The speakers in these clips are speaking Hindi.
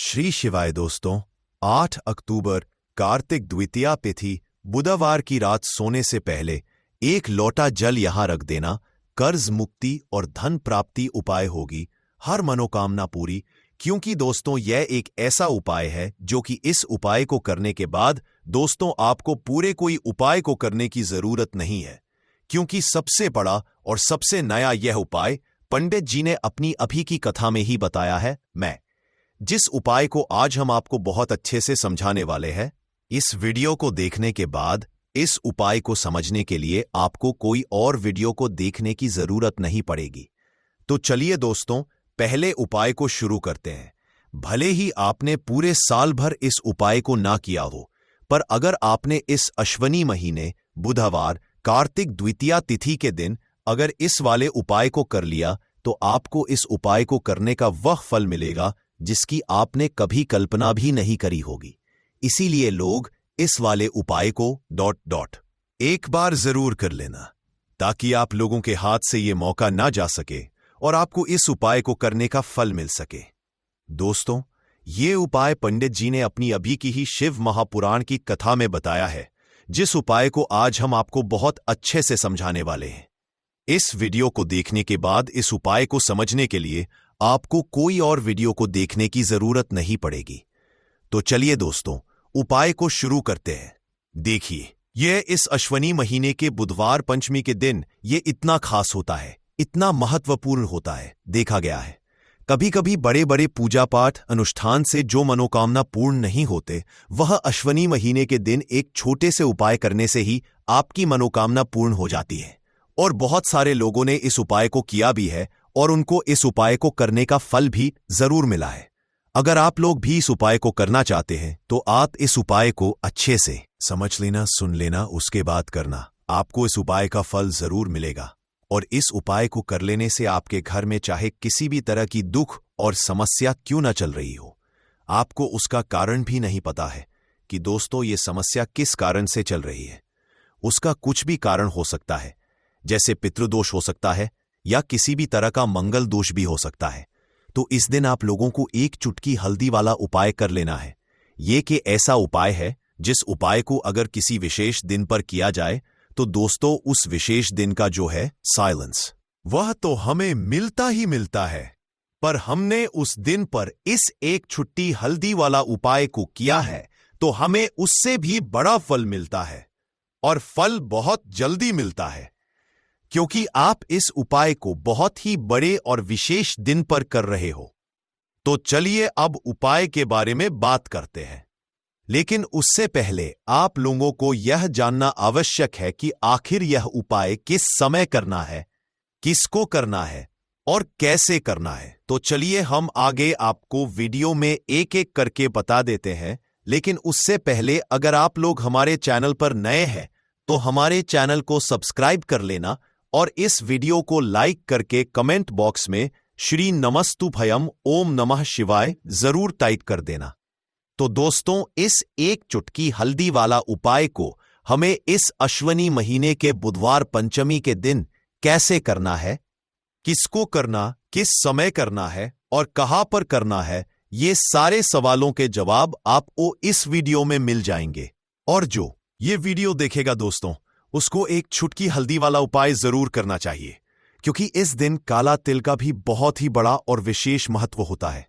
श्री शिवाय दोस्तों, 8 अक्टूबर कार्तिक द्वितीया तिथि बुधवार की रात सोने से पहले एक लोटा जल यहां रख देना कर्ज मुक्ति और धन प्राप्ति उपाय होगी, हर मनोकामना पूरी। क्योंकि दोस्तों यह एक ऐसा उपाय है जो कि इस उपाय को करने के बाद दोस्तों आपको पूरे कोई उपाय को करने की जरूरत नहीं है, क्योंकि सबसे बड़ा और सबसे नया यह उपाय पंडित जी ने अपनी अभी की कथा में ही बताया है। मैं जिस उपाय को आज हम आपको बहुत अच्छे से समझाने वाले हैं, इस वीडियो को देखने के बाद इस उपाय को समझने के लिए आपको कोई और वीडियो को देखने की जरूरत नहीं पड़ेगी। तो चलिए दोस्तों, पहले उपाय को शुरू करते हैं। भले ही आपने पूरे साल भर इस उपाय को ना किया हो, पर अगर आपने इस अश्वनी महीने बुधवार कार्तिक द्वितीया तिथि के दिन अगर इस वाले उपाय को कर लिया तो आपको इस उपाय को करने का वह फल मिलेगा जिसकी आपने कभी कल्पना भी नहीं करी होगी। इसीलिए लोग इस वाले उपाय को एक बार जरूर कर लेना, ताकि आप लोगों के हाथ से ये मौका ना जा सके और आपको इस उपाय को करने का फल मिल सके। दोस्तों, ये उपाय पंडित जी ने अपनी अभी की ही शिव महापुराण की कथा में बताया है, जिस उपाय को आज हम आपको बहुत अच्छे से समझाने वाले हैं। इस वीडियो को देखने के बाद इस उपाय को समझने के लिए आपको कोई और वीडियो को देखने की जरूरत नहीं पड़ेगी। तो चलिए दोस्तों, उपाय को शुरू करते हैं। देखिए, यह इस अश्वनी महीने के बुधवार पंचमी के दिन ये इतना खास होता है, इतना महत्वपूर्ण होता है। देखा गया है कभी कभी बड़े बड़े पूजा पाठ अनुष्ठान से जो मनोकामना पूर्ण नहीं होते, वह अश्वनी महीने के दिन एक छोटे से उपाय करने से ही आपकी मनोकामना पूर्ण हो जाती है। और बहुत सारे लोगों ने इस उपाय को किया भी है और उनको इस उपाय को करने का फल भी जरूर मिला है। अगर आप लोग भी इस उपाय को करना चाहते हैं तो आप इस उपाय को अच्छे से समझ लेना, सुन लेना, उसके बाद करना। आपको इस उपाय का फल जरूर मिलेगा। और इस उपाय को कर लेने से आपके घर में चाहे किसी भी तरह की दुख और समस्या क्यों न चल रही हो, आपको उसका कारण भी नहीं पता है कि दोस्तों ये समस्या किस कारण से चल रही है। उसका कुछ भी कारण हो सकता है, जैसे पितृदोष हो सकता है या किसी भी तरह का मंगल दोष भी हो सकता है। तो इस दिन आप लोगों को एक चुटकी हल्दी वाला उपाय कर लेना है। ये कि ऐसा उपाय है जिस उपाय को अगर किसी विशेष दिन पर किया जाए तो दोस्तों उस विशेष दिन का जो है साइलेंस, वह तो हमें मिलता ही मिलता है। पर हमने उस दिन पर इस एक छुट्टी हल्दी वाला उपाय को किया है तो हमें उससे भी बड़ा फल मिलता है, और फल बहुत जल्दी मिलता है, क्योंकि आप इस उपाय को बहुत ही बड़े और विशेष दिन पर कर रहे हो। तो चलिए अब उपाय के बारे में बात करते हैं। लेकिन उससे पहले आप लोगों को यह जानना आवश्यक है कि आखिर यह उपाय किस समय करना है, किसको करना है और कैसे करना है। तो चलिए हम आगे आपको वीडियो में एक एक करके बता देते हैं। लेकिन उससे पहले अगर आप लोग हमारे चैनल पर नए हैं तो हमारे चैनल को सब्सक्राइब कर लेना और इस वीडियो को लाइक करके कमेंट बॉक्स में श्री नमस्तुभयम ओम नमः शिवाय जरूर टाइप कर देना। तो दोस्तों, इस एक चुटकी हल्दी वाला उपाय को हमें इस अश्वनी महीने के बुधवार पंचमी के दिन कैसे करना है, किसको करना, किस समय करना है और कहां पर करना है, ये सारे सवालों के जवाब आपको इस वीडियो में मिल जाएंगे। और जो ये वीडियो देखेगा दोस्तों, उसको एक चुटकी हल्दी वाला उपाय जरूर करना चाहिए, क्योंकि इस दिन काला तिल का भी बहुत ही बड़ा और विशेष महत्व होता है।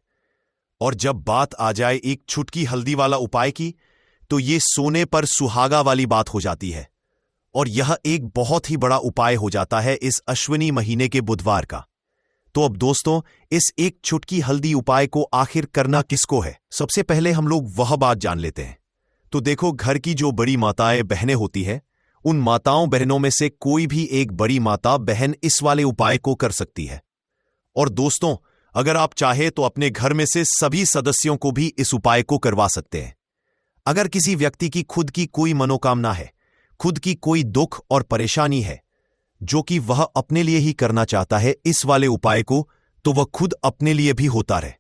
और जब बात आ जाए एक चुटकी हल्दी वाला उपाय की, तो ये सोने पर सुहागा वाली बात हो जाती है, और यह एक बहुत ही बड़ा उपाय हो जाता है इस अश्विनी महीने के बुधवार का। तो अब दोस्तों, इस एक चुटकी हल्दी उपाय को आखिर करना किसको है, सबसे पहले हम लोग वह बात जान लेते हैं। तो देखो, घर की जो बड़ी माताएं बहनें होती है, उन माताओं बहनों में से कोई भी एक बड़ी माता बहन इस वाले उपाय को कर सकती है। और दोस्तों, अगर आप चाहे तो अपने घर में से सभी सदस्यों को भी इस उपाय को करवा सकते हैं। अगर किसी व्यक्ति की खुद की कोई मनोकामना है, खुद की कोई दुख और परेशानी है जो कि वह अपने लिए ही करना चाहता है इस वाले उपाय को, तो वह खुद अपने लिए भी होता रहे।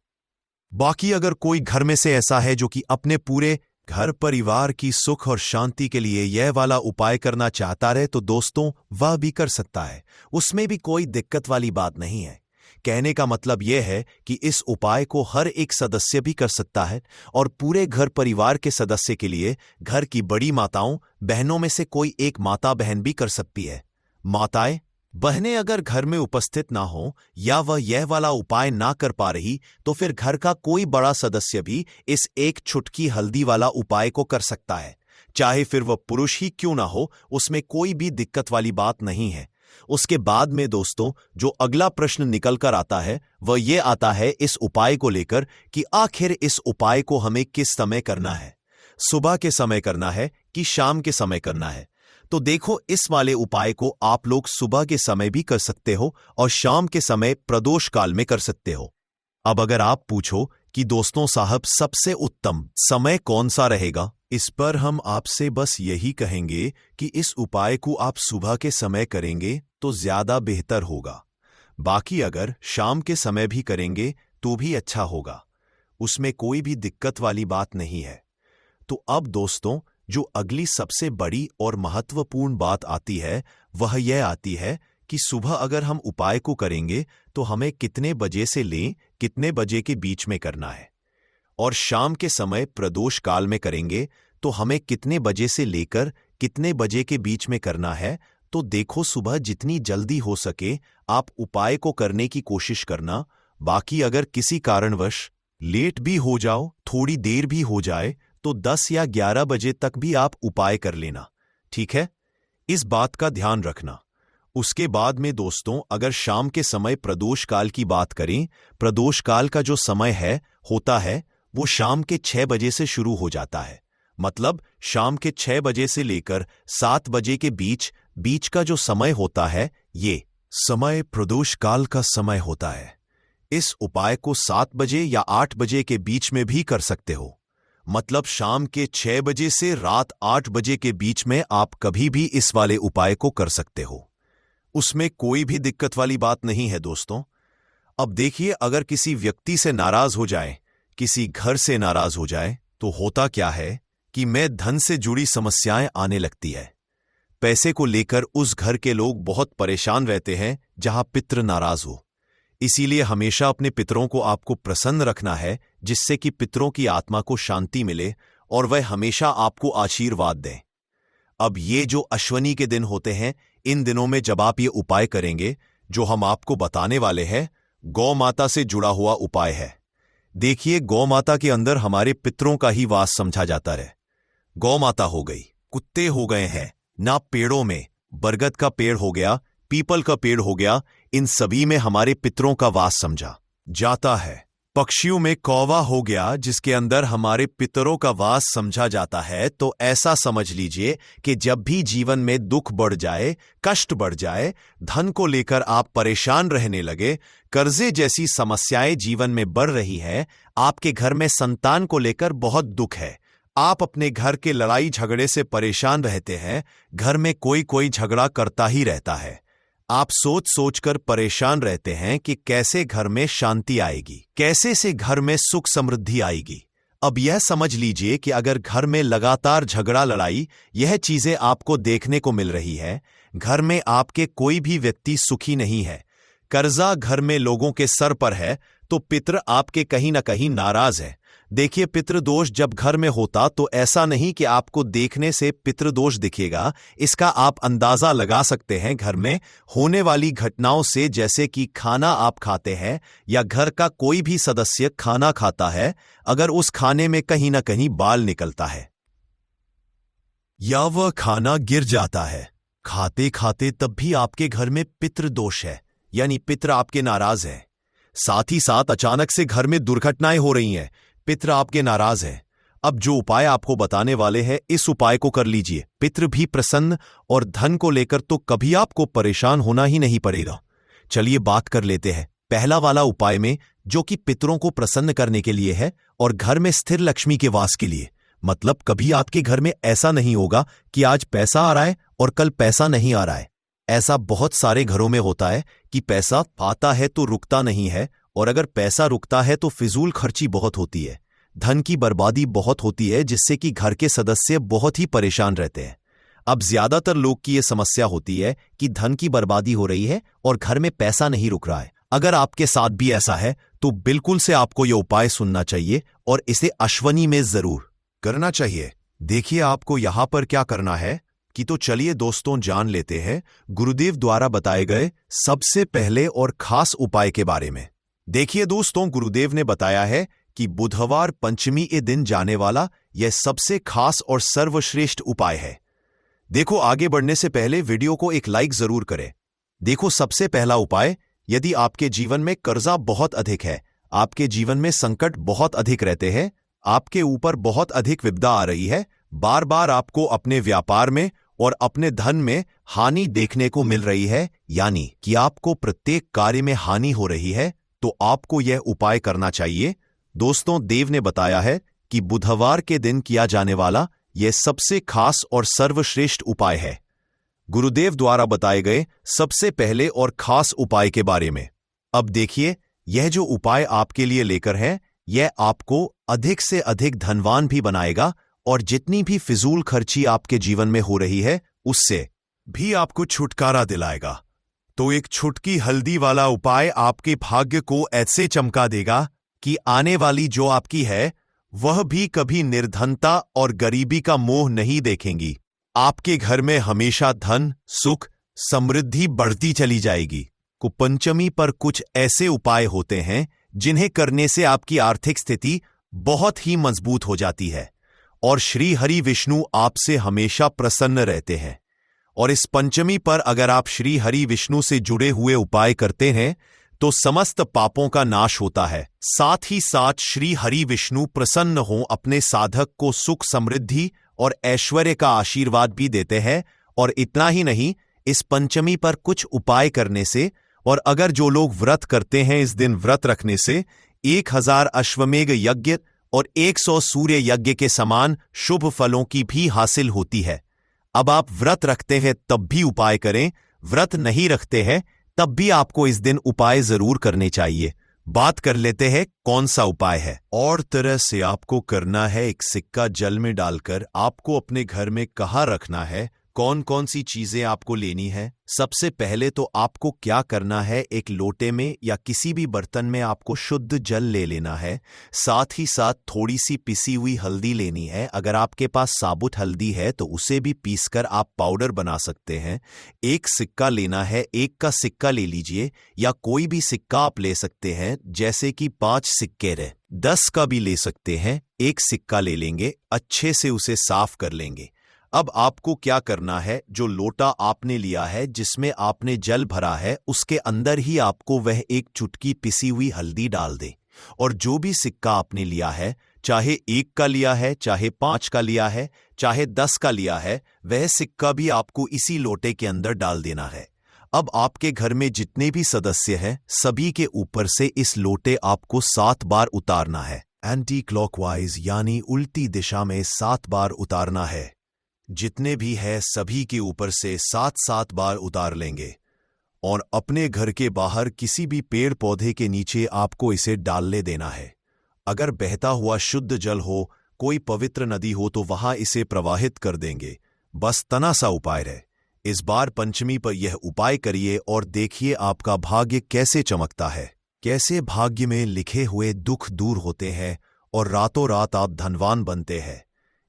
बाकी अगर कोई घर में से ऐसा है जो कि अपने पूरे घर परिवार की सुख और शांति के लिए यह वाला उपाय करना चाहता रहे, तो दोस्तों वह भी कर सकता है। उसमें भी कोई दिक्कत वाली बात नहीं है, कहने का मतलब यह है कि इस उपाय को हर एक सदस्य भी कर सकता है और पूरे घर परिवार के सदस्य के लिए घर की बड़ी माताओं बहनों में से कोई एक माता बहन भी कर सकती है। माताएं बहनें अगर घर में उपस्थित ना हो या वह यह वाला उपाय ना कर पा रही तो फिर घर का कोई बड़ा सदस्य भी इस एक चुटकी हल्दी वाला उपाय को कर सकता है, चाहे फिर वह पुरुष ही क्यों ना हो, उसमें कोई भी दिक्कत वाली बात नहीं है। उसके बाद में दोस्तों जो अगला प्रश्न निकल कर आता है वह यह आता है इस उपाय को लेकर कि आखिर इस उपाय को हमें किस समय करना है, सुबह के समय करना है कि शाम के समय करना है। तो देखो, इस वाले उपाय को आप लोग सुबह के समय भी कर सकते हो और शाम के समय प्रदोष काल में कर सकते हो। अब अगर आप पूछो कि दोस्तों साहब सबसे उत्तम समय कौन सा रहेगा, इस पर हम आपसे बस यही कहेंगे कि इस उपाय को आप सुबह के समय करेंगे तो ज्यादा बेहतर होगा। बाकी अगर शाम के समय भी करेंगे तो भी अच्छा होगा, उसमें कोई भी दिक्कत वाली बात नहीं है। तो अब दोस्तों जो अगली सबसे बड़ी और महत्वपूर्ण बात आती है वह यह आती है कि सुबह अगर हम उपाय को करेंगे तो हमें कितने बजे से लें कितने बजे के बीच में करना है, और शाम के समय प्रदोष काल में करेंगे तो हमें कितने बजे से लेकर कितने बजे के बीच में करना है। तो देखो, सुबह जितनी जल्दी हो सके आप उपाय को करने की कोशिश करना। बाकी अगर किसी कारणवश लेट भी हो जाओ, थोड़ी देर भी हो जाए, तो 10 या 11 बजे तक भी आप उपाय कर लेना, ठीक है? इस बात का ध्यान रखना। उसके बाद में दोस्तों अगर शाम के समय प्रदोष काल की बात करें, प्रदोष काल का जो समय होता है वो शाम के 6 बजे से शुरू हो जाता है। मतलब शाम के 6 बजे से लेकर 7 बजे के बीच का जो समय होता है ये समय प्रदोष काल का समय होता है। इस उपाय को 7 बजे या 8 बजे के बीच में भी कर सकते हो। मतलब शाम के 6 बजे से रात 8 बजे के बीच में आप कभी भी इस वाले उपाय को कर सकते हो, उसमें कोई भी दिक्कत वाली बात नहीं है दोस्तों। अब देखिए, अगर किसी व्यक्ति से नाराज हो जाए, किसी घर से नाराज हो जाए, तो होता क्या है कि में धन से जुड़ी समस्याएं आने लगती है। पैसे को लेकर उस घर के लोग बहुत परेशान रहते हैं जहां पितृ नाराज हो। इसीलिए हमेशा अपने पितरों को आपको प्रसन्न रखना है, जिससे कि पितरों की आत्मा को शांति मिले और वह हमेशा आपको आशीर्वाद दें। अब ये जो अश्वनी के दिन होते हैं, इन दिनों में जब आप ये उपाय करेंगे जो हम आपको बताने वाले हैं, गौ माता से जुड़ा हुआ उपाय है। देखिए, गौ माता के अंदर हमारे पितरों का ही वास समझा जाता है। गौ माता हो गई, कुत्ते हो गए हैं ना, पेड़ों में बरगद का पेड़ हो गया, पीपल का पेड़ हो गया, इन सभी में हमारे पितरों का वास समझा जाता है। पक्षियों में कौवा हो गया, जिसके अंदर हमारे पितरों का वास समझा जाता है। तो ऐसा समझ लीजिए कि जब भी जीवन में दुख बढ़ जाए, कष्ट बढ़ जाए, धन को लेकर आप परेशान रहने लगे, कर्जे जैसी समस्याएं जीवन में बढ़ रही है, आपके घर में संतान को लेकर बहुत दुख है, आप अपने घर के लड़ाई झगड़े से परेशान रहते हैं, घर में कोई झगड़ा करता ही रहता है, आप सोच कर परेशान रहते हैं कि कैसे घर में शांति आएगी, कैसे से घर में सुख समृद्धि आएगी। अब यह समझ लीजिए कि अगर घर में लगातार झगड़ा लड़ाई यह चीजें आपको देखने को मिल रही है, घर में आपके कोई भी व्यक्ति सुखी नहीं है, कर्जा घर में लोगों के सर पर है, तो पितृ आपके कहीं ना कहीं नाराज है। देखिए, पितृदोष जब घर में होता तो ऐसा नहीं कि आपको देखने से पितृदोष दिखेगा, इसका आप अंदाजा लगा सकते हैं घर में होने वाली घटनाओं से, जैसे कि खाना आप खाते हैं या घर का कोई भी सदस्य खाना खाता है, अगर उस खाने में कहीं ना कहीं बाल निकलता है या वह खाना गिर जाता है खाते खाते, तब भी आपके घर में पितृदोष है, यानी पितृ आपके नाराज है। साथ ही साथ अचानक से घर में दुर्घटनाएं हो रही हैं, पितृ आपके नाराज है। अब जो उपाय आपको बताने वाले हैं, इस उपाय को कर लीजिए, पितृ भी प्रसन्न और धन को लेकर तो कभी आपको परेशान होना ही नहीं पड़ेगा। चलिए बात कर लेते हैं पहला वाला उपाय में, जो कि पितरों को प्रसन्न करने के लिए है और घर में स्थिर लक्ष्मी के वास के लिए। मतलब कभी आपके घर में ऐसा नहीं होगा कि आज पैसा आ रहा है और कल पैसा नहीं आ रहा है। ऐसा बहुत सारे घरों में होता है कि पैसा आता है तो रुकता नहीं है, और अगर पैसा रुकता है तो फिजूल खर्ची बहुत होती है, धन की बर्बादी बहुत होती है, जिससे कि घर के सदस्य बहुत ही परेशान रहते हैं। अब ज्यादातर लोग की यह समस्या होती है कि धन की बर्बादी हो रही है और घर में पैसा नहीं रुक रहा है। अगर आपके साथ भी ऐसा है तो बिल्कुल से आपको यह उपाय सुनना चाहिए और इसे अश्वनी में जरूर करना चाहिए। देखिए आपको यहां पर क्या करना है कि तो चलिए दोस्तों जान लेते हैं गुरुदेव द्वारा बताए गए सबसे पहले और खास उपाय के बारे में। देखिए दोस्तों, गुरुदेव ने बताया है कि बुधवार पंचमी के दिन जाने वाला यह सबसे खास और सर्वश्रेष्ठ उपाय है। देखो, आगे बढ़ने से पहले वीडियो को एक लाइक जरूर करें। देखो, सबसे पहला उपाय, यदि आपके जीवन में कर्जा बहुत अधिक है, आपके जीवन में संकट बहुत अधिक रहते हैं, आपके ऊपर बहुत अधिक विपदा आ रही है, बार बार आपको अपने व्यापार में और अपने धन में हानि देखने को मिल रही है, यानी कि आपको प्रत्येक कार्य में हानि हो रही है, तो आपको यह उपाय करना चाहिए। दोस्तों, देव ने बताया है कि बुधवार के दिन किया जाने वाला यह सबसे खास और सर्वश्रेष्ठ उपाय है। गुरुदेव द्वारा बताए गए सबसे पहले और खास उपाय के बारे में। अब देखिए, यह जो उपाय आपके लिए लेकर है, यह आपको अधिक से अधिक धनवान भी बनाएगा और जितनी भी फिजूल खर्ची आपके जीवन में हो रही है उससे भी आपको छुटकारा दिलाएगा। तो एक छुटकी हल्दी वाला उपाय आपके भाग्य को ऐसे चमका देगा कि आने वाली जो आपकी है वह भी कभी निर्धनता और गरीबी का मोह नहीं देखेंगी। आपके घर में हमेशा धन, सुख, समृद्धि बढ़ती चली जाएगी। पंचमी पर कुछ ऐसे उपाय होते हैं जिन्हें करने से आपकी आर्थिक स्थिति बहुत ही मजबूत हो जाती है और श्री हरि विष्णु आपसे हमेशा प्रसन्न रहते हैं। और इस पंचमी पर अगर आप श्री हरि विष्णु से जुड़े हुए उपाय करते हैं तो समस्त पापों का नाश होता है। साथ ही साथ श्री हरि विष्णु प्रसन्न हो अपने साधक को सुख, समृद्धि और ऐश्वर्य का आशीर्वाद भी देते हैं। और इतना ही नहीं, इस पंचमी पर कुछ उपाय करने से और अगर जो लोग व्रत करते हैं इस दिन व्रत रखने से 1000 अश्वमेघ यज्ञ और 100 सूर्य यज्ञ के समान शुभ फलों की भी हासिल होती है। अब आप व्रत रखते हैं तब भी उपाय करें, व्रत नहीं रखते हैं तब भी आपको इस दिन उपाय जरूर करने चाहिए। बात कर लेते हैं कौन सा उपाय है। और तरह से आपको करना है, एक सिक्का जल में डालकर आपको अपने घर में कहाँ रखना है, कौन कौन सी चीजें आपको लेनी है। सबसे पहले तो आपको क्या करना है, एक लोटे में या किसी भी बर्तन में आपको शुद्ध जल ले लेना है। साथ ही साथ थोड़ी सी पिसी हुई हल्दी लेनी है। अगर आपके पास साबुत हल्दी है तो उसे भी पीसकर आप पाउडर बना सकते हैं। एक सिक्का लेना है, 1 का सिक्का ले लीजिए या कोई भी सिक्का आप ले सकते हैं, जैसे कि 5 सिक्के रहे, 10 का भी ले सकते हैं। एक सिक्का ले लेंगे, अच्छे से उसे साफ कर लेंगे। अब आपको क्या करना है, जो लोटा आपने लिया है जिसमें आपने जल भरा है उसके अंदर ही आपको वह 1 चुटकी पिसी हुई हल्दी डाल दे। और जो भी सिक्का आपने लिया है, चाहे 1 का लिया है, चाहे 5 का लिया है, चाहे 10 का लिया है, वह सिक्का भी आपको इसी लोटे के अंदर डाल देना है। अब आपके घर में जितने भी सदस्य हैं सभी के ऊपर से इस लोटे आपको 7 बार उतारना है। एंटी क्लॉकवाइज यानी उल्टी दिशा में 7 बार उतारना है। जितने भी है सभी के ऊपर से 7-7 बार उतार लेंगे और अपने घर के बाहर किसी भी पेड़ पौधे के नीचे आपको इसे डालने देना है। अगर बहता हुआ शुद्ध जल हो, कोई पवित्र नदी हो तो वहां इसे प्रवाहित कर देंगे। बस तना सा उपाय है। इस बार पंचमी पर यह उपाय करिए और देखिए आपका भाग्य कैसे चमकता है, कैसे भाग्य में लिखे हुए दुख दूर होते हैं और रातों रात आप धनवान बनते हैं।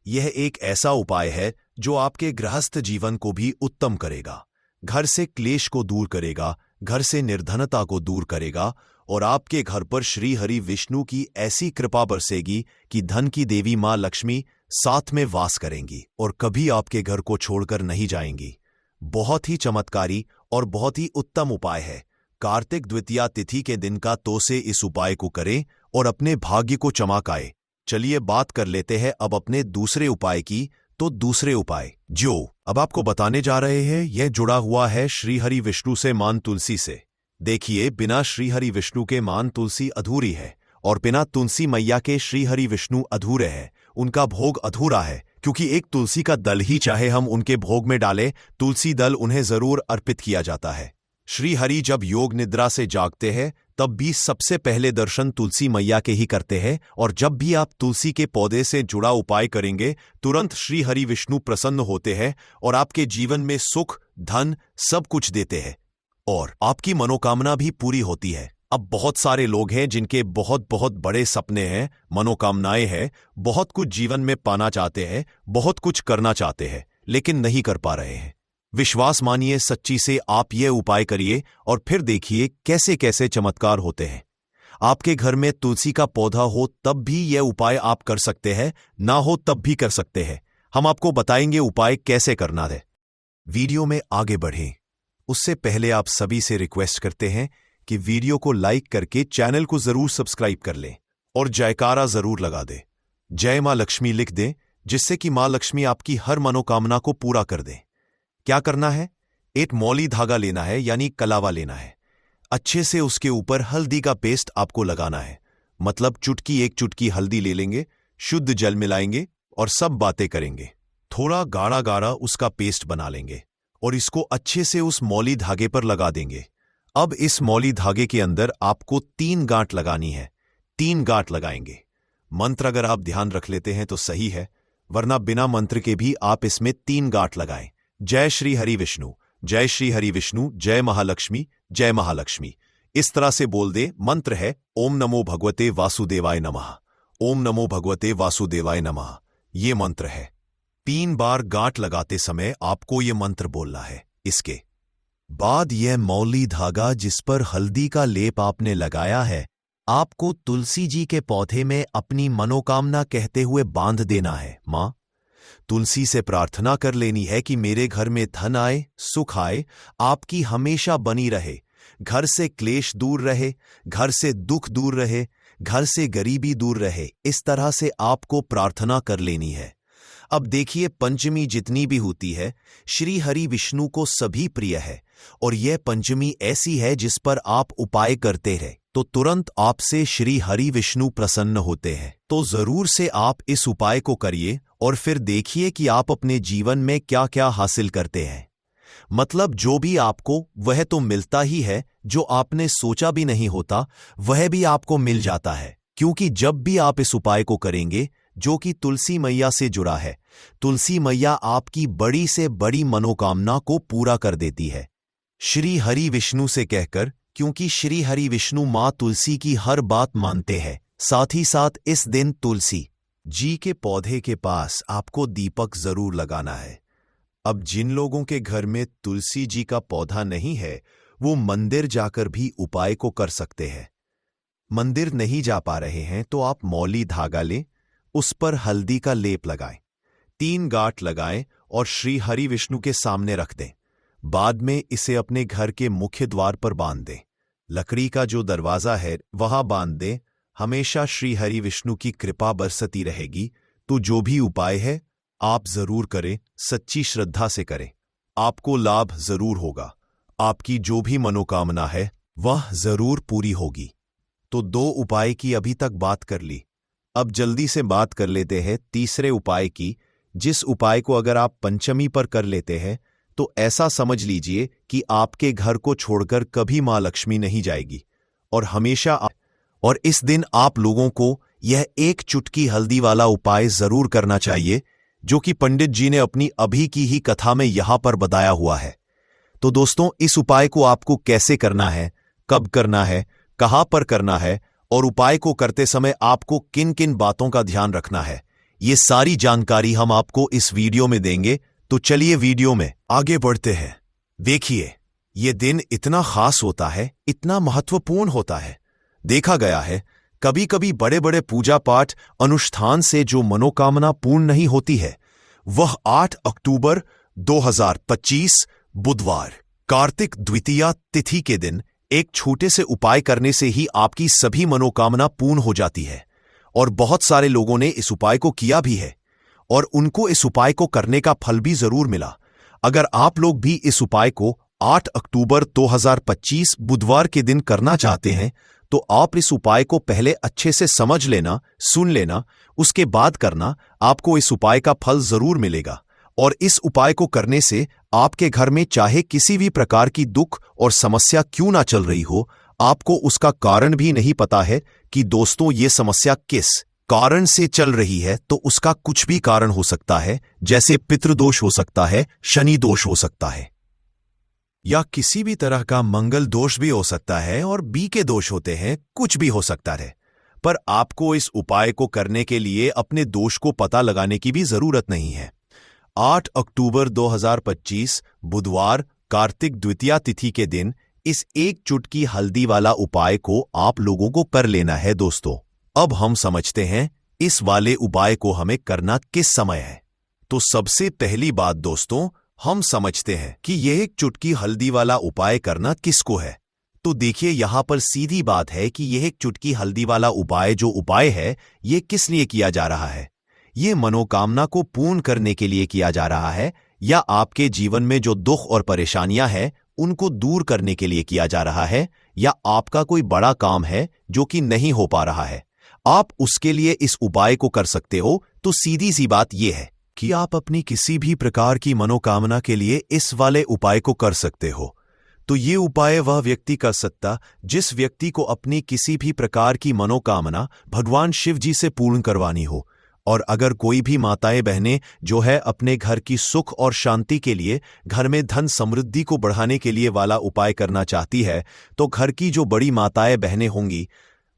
यह एक ऐसा उपाय है जो आपके गृहस्थ जीवन को भी उत्तम करेगा, घर से क्लेश को दूर करेगा, घर से निर्धनता को दूर करेगा और आपके घर पर श्री हरि विष्णु की ऐसी कृपा बरसेगी कि धन की देवी मां लक्ष्मी साथ में वास करेंगी और कभी आपके घर को छोड़कर नहीं जाएंगी। बहुत ही चमत्कारी और बहुत ही उत्तम उपाय है। कार्तिक द्वितीया तिथि के दिन का तो से इस उपाय को करें और अपने भाग्य को चमकाए। चलिए बात कर लेते हैं अब अपने दूसरे उपाय की। तो दूसरे उपाय जो अब आपको बताने जा रहे हैं यह जुड़ा हुआ है श्री हरि विष्णु से मान तुलसी से। देखिए, बिना श्री हरि विष्णु के मान तुलसी अधूरी है और बिना तुलसी मैया के श्री हरि विष्णु अधूरे हैं। उनका भोग अधूरा है, क्योंकि एक तुलसी का दल ही चाहे हम उनके भोग में डालें, तुलसी दल उन्हें जरूर अर्पित किया जाता है। श्री हरि जब योग निद्रा से जागते हैं तब भी सबसे पहले दर्शन तुलसी मैया के ही करते हैं और जब भी आप तुलसी के पौधे से जुड़ा उपाय करेंगे तुरंत श्री हरि विष्णु प्रसन्न होते हैं और आपके जीवन में सुख, धन सब कुछ देते हैं। और आपकी मनोकामना भी पूरी होती है। अब बहुत सारे लोग हैं जिनके बहुत बहुत बड़े सपने हैं, मनोकामनाएं हैं, बहुत कुछ जीवन में पाना चाहते हैं, बहुत कुछ करना चाहते हैं, लेकिन नहीं कर पा रहे हैं। विश्वास मानिए सच्ची से, आप ये उपाय करिए और फिर देखिए कैसे कैसे चमत्कार होते हैं। आपके घर में तुलसी का पौधा हो तब भी यह उपाय आप कर सकते हैं, ना हो तब भी कर सकते हैं। हम आपको बताएंगे उपाय कैसे करना है। वीडियो में आगे बढ़ें उससे पहले आप सभी से रिक्वेस्ट करते हैं कि वीडियो को लाइक करके चैनल को जरूर सब्सक्राइब कर लें और जयकारा जरूर लगा दें। जय मां लक्ष्मी लिख दें, जिससे कि मां लक्ष्मी आपकी हर मनोकामना को पूरा कर दें। क्या करना है? एक मौली धागा लेना है, यानी कलावा लेना है। अच्छे से उसके ऊपर हल्दी का पेस्ट आपको लगाना है। मतलब एक चुटकी हल्दी ले लेंगे, शुद्ध जल मिलाएंगे और सब बातें करेंगे। थोड़ा गाढ़ा गाढ़ा उसका पेस्ट बना लेंगे और इसको अच्छे से उस मौली धागे पर लगा देंगे। अब इस मौली धागे के अंदर आपको 3 गांठ लगानी है। 3 गांठ लगाएंगे। मंत्र अगर आप ध्यान रख लेते हैं तो सही है, वरना बिना मंत्र के भी आप इसमें 3 गांठ लगाएं। जय श्री हरि विष्णु, जय श्री हरि विष्णु, जय महालक्ष्मी, जय महालक्ष्मी। इस तरह से बोल दे। मंत्र है ओम नमो भगवते वासुदेवाय नमः, ओम नमो भगवते वासुदेवाय नमः। ये मंत्र है। 3 बार गांठ लगाते समय आपको ये मंत्र बोलना है। इसके बाद यह मौली धागा जिस पर हल्दी का लेप आपने लगाया है, आपको तुलसी जी के पौधे में अपनी मनोकामना कहते हुए बांध देना है। मां, तुलसी से प्रार्थना कर लेनी है कि मेरे घर में धन आए, सुख आए, आपकी हमेशा बनी रहे, घर से क्लेश दूर रहे, घर से दुख दूर रहे, घर से गरीबी दूर रहे। इस तरह से आपको प्रार्थना कर लेनी है। अब देखिए, पंचमी जितनी भी होती है, श्री हरि विष्णु को सभी प्रिय है और यह पंचमी ऐसी है जिस पर आप उपाय करते हैं तो तुरंत आपसे श्री हरि विष्णु प्रसन्न होते हैं। तो जरूर से आप इस उपाय को करिए और फिर देखिए कि आप अपने जीवन में क्या क्या हासिल करते हैं। मतलब जो भी आपको, वह तो मिलता ही है, जो आपने सोचा भी नहीं होता वह भी आपको मिल जाता है। क्योंकि जब भी आप इस उपाय को करेंगे जो कि तुलसी मैया से जुड़ा है, तुलसी मैया आपकी बड़ी से बड़ी मनोकामना को पूरा कर देती है। श्री हरि विष्णु से कहकर, क्योंकि श्री हरि विष्णु मां तुलसी की हर बात मानते हैं। साथ ही साथ इस दिन तुलसी जी के पौधे के पास आपको दीपक जरूर लगाना है। अब जिन लोगों के घर में तुलसी जी का पौधा नहीं है, वो मंदिर जाकर भी उपाय को कर सकते हैं। मंदिर नहीं जा पा रहे हैं तो आप मौली धागा लें, उस पर हल्दी का लेप लगाएं, 3 गांठ लगाएं और श्री हरि विष्णु के सामने रख दें। बाद में इसे अपने घर के मुख्य द्वार पर बांध दें। लकड़ी का जो दरवाजा है वहां बांध दें। हमेशा श्री हरि विष्णु की कृपा बरसती रहेगी। तो जो भी उपाय है आप जरूर करें, सच्ची श्रद्धा से करें, आपको लाभ जरूर होगा। आपकी जो भी मनोकामना है वह जरूर पूरी होगी। तो 2 उपाय की अभी तक बात कर ली। अब जल्दी से बात कर लेते हैं तीसरे उपाय की, जिस उपाय को अगर आप पंचमी पर कर लेते हैं तो ऐसा समझ लीजिए कि आपके घर को छोड़कर कभी मां लक्ष्मी नहीं जाएगी और हमेशा और इस दिन आप लोगों को यह 1 चुटकी हल्दी वाला उपाय जरूर करना चाहिए, जो कि पंडित जी ने अपनी अभी की ही कथा में यहां पर बताया हुआ है। तो दोस्तों, इस उपाय को आपको कैसे करना है, कब करना है, कहां पर करना है और उपाय को करते समय आपको किन किन बातों का ध्यान रखना है, ये सारी जानकारी हम आपको इस वीडियो में देंगे। तो चलिए वीडियो में आगे बढ़ते हैं। देखिए, ये दिन इतना खास होता है, इतना महत्वपूर्ण होता है। देखा गया है कभी कभी बड़े बड़े पूजा पाठ अनुष्ठान से जो मनोकामना पूर्ण नहीं होती है, वह 8 अक्टूबर 2025 बुधवार कार्तिक द्वितीया तिथि के दिन एक छोटे से उपाय करने से ही आपकी सभी मनोकामना पूर्ण हो जाती है। और बहुत सारे लोगों ने इस उपाय को किया भी है और उनको इस उपाय को करने का फल भी जरूर मिला। अगर आप लोग भी इस उपाय को 8 अक्टूबर 2025 बुधवार के दिन करना चाहते हैं तो आप इस उपाय को पहले अच्छे से समझ लेना, सुन लेना, उसके बाद करना। आपको इस उपाय का फल जरूर मिलेगा। और इस उपाय को करने से आपके घर में चाहे किसी भी प्रकार की दुख और समस्या क्यों ना चल रही हो, आपको उसका कारण भी नहीं पता है कि दोस्तों ये समस्या किस कारण से चल रही है, तो उसका कुछ भी कारण हो सकता है। जैसे पितृदोष हो सकता है, शनि दोष हो सकता है, या किसी भी तरह का मंगल दोष भी हो सकता है और बी के दोष होते हैं, कुछ भी हो सकता है। पर आपको इस उपाय को करने के लिए अपने दोष को पता लगाने की भी जरूरत नहीं है। 8 अक्टूबर 2025 बुधवार कार्तिक द्वितीया तिथि के दिन इस एक चुटकी हल्दी वाला उपाय को आप लोगों को कर लेना है दोस्तों। अब हम समझते हैं इस वाले उपाय को हमें करना किस समय है। तो सबसे पहली बात दोस्तों, हम समझते हैं कि यह एक चुटकी हल्दी वाला उपाय करना किसको है। तो देखिए, यहां पर सीधी बात है कि यह एक चुटकी हल्दी वाला उपाय जो उपाय है, यह किस लिए किया जा रहा है। ये मनोकामना को पूर्ण करने के लिए किया जा रहा है, या आपके जीवन में जो दुख और परेशानियां हैं उनको दूर करने के लिए किया जा रहा है, या आपका कोई बड़ा काम है जो कि नहीं हो पा रहा है, आप उसके लिए इस उपाय को कर सकते हो। तो सीधी सी बात यह है कि आप अपनी किसी भी प्रकार की मनोकामना के लिए इस वाले उपाय को कर सकते हो। तो ये उपाय वह व्यक्ति कर सकता जिस व्यक्ति को अपनी किसी भी प्रकार की मनोकामना भगवान शिव जी से पूर्ण करवानी हो। और अगर कोई भी माताएं बहनें जो है अपने घर की सुख और शांति के लिए, घर में धन समृद्धि को बढ़ाने के लिए वाला उपाय करना चाहती है, तो घर की जो बड़ी माताएं बहनें होंगी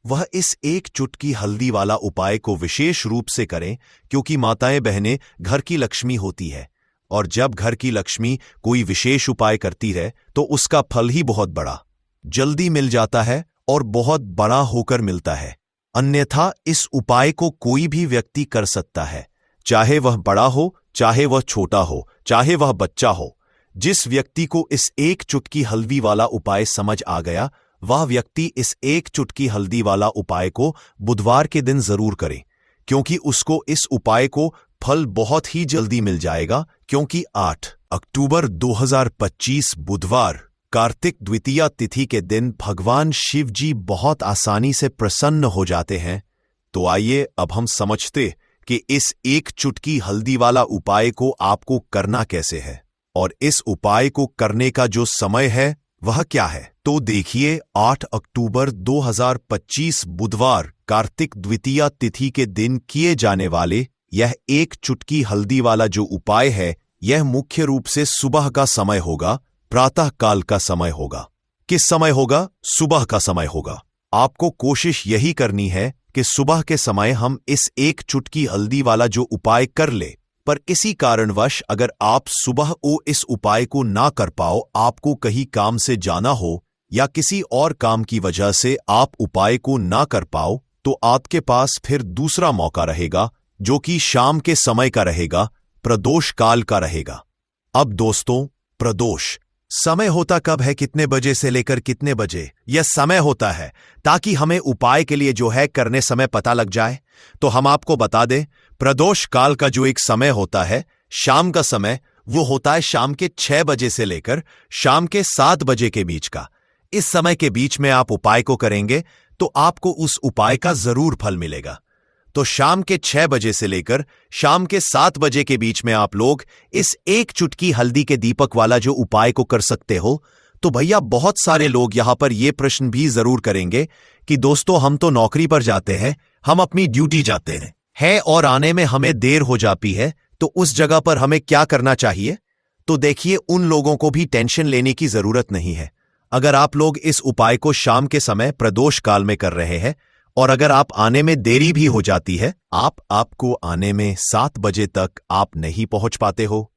वह इस एक चुटकी हल्दी वाला उपाय को विशेष रूप से करें, क्योंकि माताएं बहनें घर की लक्ष्मी होती है। और जब घर की लक्ष्मी कोई विशेष उपाय करती है तो उसका फल ही बहुत बड़ा जल्दी मिल जाता है और बहुत बड़ा होकर मिलता है। अन्यथा इस उपाय को कोई भी व्यक्ति कर सकता है, चाहे वह बड़ा हो, चाहे वह छोटा हो, चाहे वह बच्चा हो। जिस व्यक्ति को इस एक चुटकी हल्दी वाला उपाय समझ आ गया, वह व्यक्ति इस एक चुटकी हल्दी वाला उपाय को बुधवार के दिन जरूर करे, क्योंकि उसको इस उपाय को फल बहुत ही जल्दी मिल जाएगा। क्योंकि 8 अक्टूबर 2025 बुधवार कार्तिक द्वितीया तिथि के दिन भगवान शिव जी बहुत आसानी से प्रसन्न हो जाते हैं। तो आइए अब हम समझते कि इस एक चुटकी हल्दी वाला उपाय को आपको करना कैसे है, और इस उपाय को करने का जो समय है वह क्या है। तो देखिए, 8 अक्टूबर 2025 बुधवार कार्तिक द्वितीया तिथि के दिन किए जाने वाले यह एक चुटकी हल्दी वाला जो उपाय है, यह मुख्य रूप से सुबह का समय होगा, प्रातः काल का समय होगा। किस समय होगा? सुबह का समय होगा। आपको कोशिश यही करनी है कि सुबह के समय हम इस एक चुटकी हल्दी वाला जो उपाय कर ले। पर किसी कारणवश अगर आप सुबह को इस उपाय को ना कर पाओ, आपको कहीं काम से जाना हो या किसी और काम की वजह से आप उपाय को ना कर पाओ, तो आपके पास फिर दूसरा मौका रहेगा, जो कि शाम के समय का रहेगा, प्रदोष काल का रहेगा। अब दोस्तों, प्रदोष समय होता कब है, कितने बजे से लेकर कितने बजे यह समय होता है, ताकि हमें उपाय के लिए जो है करने समय पता लग जाए। तो हम आपको बता दें, प्रदोष काल का जो एक समय होता है, शाम का समय, वो होता है शाम के 6 बजे से लेकर शाम के 7 बजे के बीच का। इस समय के बीच में आप उपाय को करेंगे तो आपको उस उपाय का जरूर फल मिलेगा। तो शाम के 6 बजे से लेकर शाम के 7 बजे के बीच में आप लोग इस एक चुटकी हल्दी के दीपक वाला जो उपाय को कर सकते हो। तो भैया, बहुत सारे लोग यहां पर यह प्रश्न भी जरूर करेंगे कि दोस्तों, हम तो नौकरी पर जाते हैं, हम अपनी ड्यूटी जाते हैं और आने में हमें देर हो जाती है, तो उस जगह पर हमें क्या करना चाहिए। तो देखिए, उन लोगों को भी टेंशन लेने की जरूरत नहीं है। अगर आप लोग इस उपाय को शाम के समय प्रदोष काल में कर रहे हैं और अगर आप आने में देरी भी हो जाती है, आपको आने में 7 बजे तक आप नहीं पहुंच पाते हो,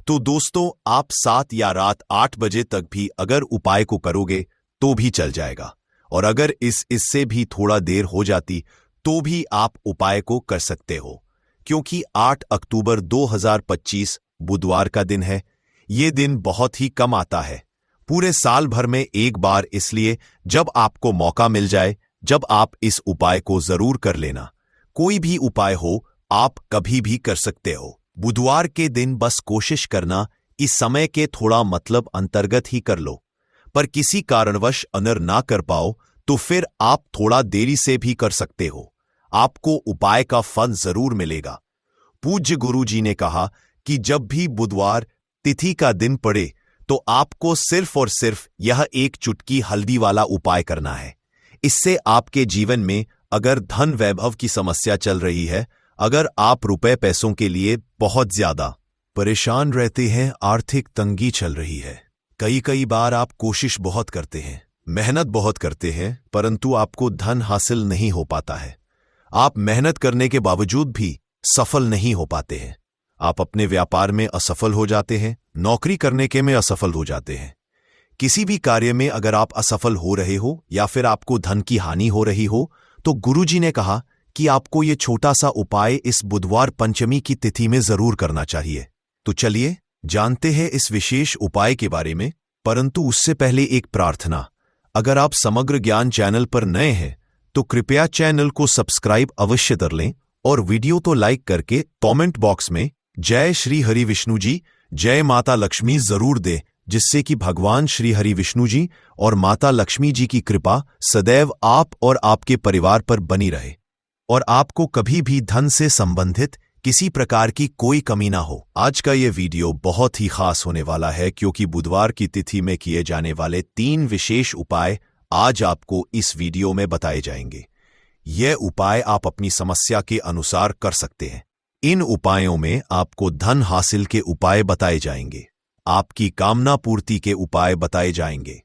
तो दोस्तों आप 7 या रात 8 बजे तक भी अगर उपाय को करोगे तो भी चल जाएगा। और अगर इससे भी थोड़ा देर हो जाती तो भी आप उपाय को कर सकते हो, क्योंकि 8 अक्टूबर 2025 बुधवार का दिन है। ये दिन बहुत ही कम आता है, पूरे साल भर में एक बार, इसलिए जब आपको मौका मिल जाए, जब आप इस उपाय को जरूर कर लेना। कोई भी उपाय हो, आप कभी भी कर सकते हो। बुधवार के दिन बस कोशिश करना इस समय के थोड़ा मतलब अंतर्गत ही कर लो। पर किसी कारणवश अगर ना कर पाओ तो फिर आप थोड़ा देरी से भी कर सकते हो, आपको उपाय का फल जरूर मिलेगा। पूज्य गुरु जी ने कहा कि जब भी बुधवार तिथि का दिन पड़े तो आपको सिर्फ और सिर्फ यह एक चुटकी हल्दी वाला उपाय करना है। इससे आपके जीवन में अगर धन वैभव की समस्या चल रही है, अगर आप रुपए पैसों के लिए बहुत ज्यादा परेशान रहते हैं, आर्थिक तंगी चल रही है, कई कई बार आप कोशिश बहुत करते हैं, मेहनत बहुत करते हैं, परंतु आपको धन हासिल नहीं हो पाता है। आप मेहनत करने के बावजूद भी सफल नहीं हो पाते हैं। आप अपने व्यापार में असफल हो जाते हैं, नौकरी करने के में असफल हो जाते हैं। किसी भी कार्य में अगर आप असफल हो रहे हो या फिर आपको धन की हानि हो रही हो, तो गुरुजी ने कहा कि आपको ये छोटा सा उपाय इस बुधवार पंचमी की तिथि में जरूर करना चाहिए। तो चलिए जानते हैं इस विशेष उपाय के बारे में, परंतु उससे पहले एक प्रार्थना। अगर आप समग्र ज्ञान चैनल पर नए हैं तो कृपया चैनल को सब्सक्राइब अवश्य कर लें और वीडियो तो लाइक करके कमेंट बॉक्स में जय श्री हरि विष्णु जी, जय माता लक्ष्मी जरूर दे, जिससे कि भगवान श्री हरि विष्णु जी और माता लक्ष्मी जी की कृपा सदैव आप और आपके परिवार पर बनी रहे और आपको कभी भी धन से संबंधित किसी प्रकार की कोई कमी ना हो। आज का ये वीडियो बहुत ही खास होने वाला है क्योंकि बुधवार की तिथि में किए जाने वाले 3 विशेष उपाय आज आपको इस वीडियो में बताए जाएंगे। यह उपाय आप अपनी समस्या के अनुसार कर सकते हैं। इन उपायों में आपको धन हासिल के उपाय बताए जाएंगे, आपकी कामना पूर्ति के उपाय बताए जाएंगे।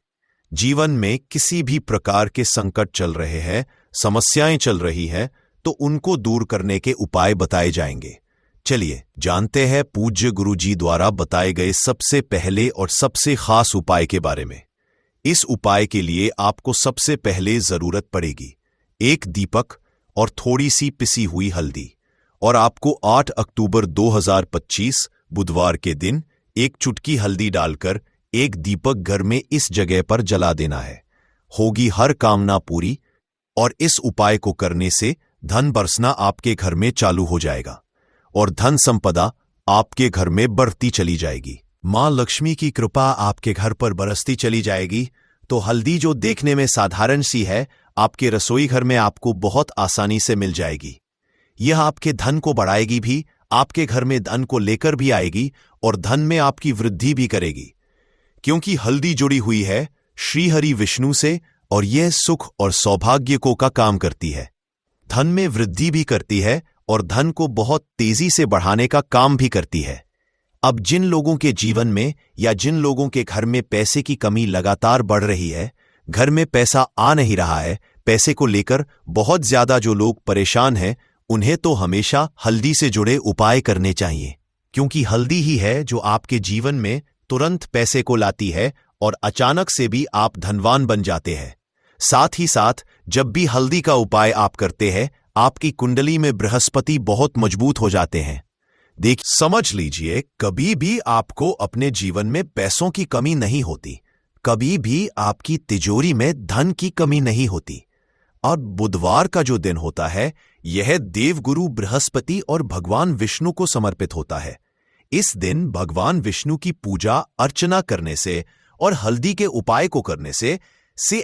जीवन में किसी भी प्रकार के संकट चल रहे हैं, समस्याएं चल रही हैं, तो उनको दूर करने के उपाय बताए जाएंगे। चलिए जानते हैं पूज्य गुरुजी द्वारा बताए गए सबसे पहले और सबसे खास उपाय के बारे में। इस उपाय के लिए आपको सबसे पहले जरूरत पड़ेगी एक दीपक और थोड़ी सी पिसी हुई हल्दी, और आपको 8 अक्टूबर 2025 बुधवार के दिन एक चुटकी हल्दी डालकर एक दीपक घर में इस जगह पर जला देना है। होगी हर कामना पूरी और इस उपाय को करने से धन बरसना आपके घर में चालू हो जाएगा और धन संपदा आपके घर में बढ़ती चली जाएगी। मां लक्ष्मी की कृपा आपके घर पर बरसती चली जाएगी। तो हल्दी जो देखने में साधारण सी है, आपके रसोई घर में आपको बहुत आसानी से मिल जाएगी। यह आपके धन को बढ़ाएगी भी, आपके घर में धन को लेकर भी आएगी और धन में आपकी वृद्धि भी करेगी, क्योंकि हल्दी जुड़ी हुई है श्री हरि विष्णु से और यह सुख और सौभाग्य को का काम करती है। धन में वृद्धि भी करती है और धन को बहुत तेजी से बढ़ाने का काम भी करती है। अब जिन लोगों के जीवन में या जिन लोगों के घर में पैसे की कमी लगातार बढ़ रही है, घर में पैसा आ नहीं रहा है, पैसे को लेकर बहुत ज्यादा जो लोग परेशान हैं, उन्हें तो हमेशा हल्दी से जुड़े उपाय करने चाहिए, क्योंकि हल्दी ही है जो आपके जीवन में तुरंत पैसे को लाती है और अचानक से भी आप धनवान बन जाते हैं। साथ ही साथ जब भी हल्दी का उपाय आप करते हैं, आपकी कुंडली में बृहस्पति बहुत मजबूत हो जाते हैं। समझ लीजिए, कभी भी आपको अपने जीवन में पैसों की कमी नहीं होती, कभी भी आपकी तिजोरी में धन की कमी नहीं होती। और बुधवार का जो दिन होता है, यह देवगुरु बृहस्पति और भगवान विष्णु को समर्पित होता है। इस दिन भगवान विष्णु की पूजा अर्चना करने से और हल्दी के उपाय को करने से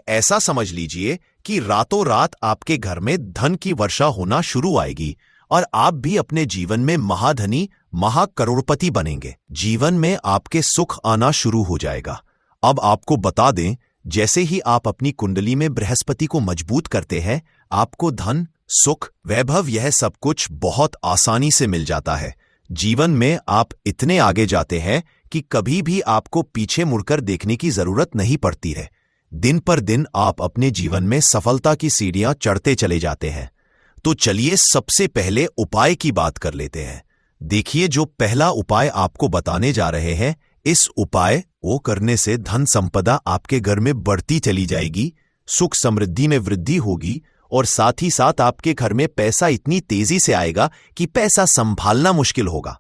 ऐसा समझ लीजिए कि रातों रात आपके घर में धन की वर्षा होना शुरू आएगी और आप भी अपने जीवन में महाधनी महाकरोड़पति बनेंगे। जीवन में आपके सुख आना शुरू हो जाएगा। अब आपको बता दें, जैसे ही आप अपनी कुंडली में बृहस्पति को मजबूत करते हैं, आपको धन, सुख, वैभव यह सब कुछ बहुत आसानी से मिल जाता है। जीवन में आप इतने आगे जाते हैं कि कभी भी आपको पीछे मुड़कर देखने की जरूरत नहीं पड़ती है। दिन पर दिन आप अपने जीवन में सफलता की सीढ़ियां चढ़ते चले जाते हैं। तो चलिए सबसे पहले उपाय की बात कर लेते हैं। देखिए, जो पहला उपाय आपको बताने जा रहे हैं, इस उपाय वो करने से धन संपदा आपके घर में बढ़ती चली जाएगी, सुख समृद्धि में वृद्धि होगी और साथ ही साथ आपके घर में पैसा इतनी तेजी से आएगा कि पैसा संभालना मुश्किल होगा,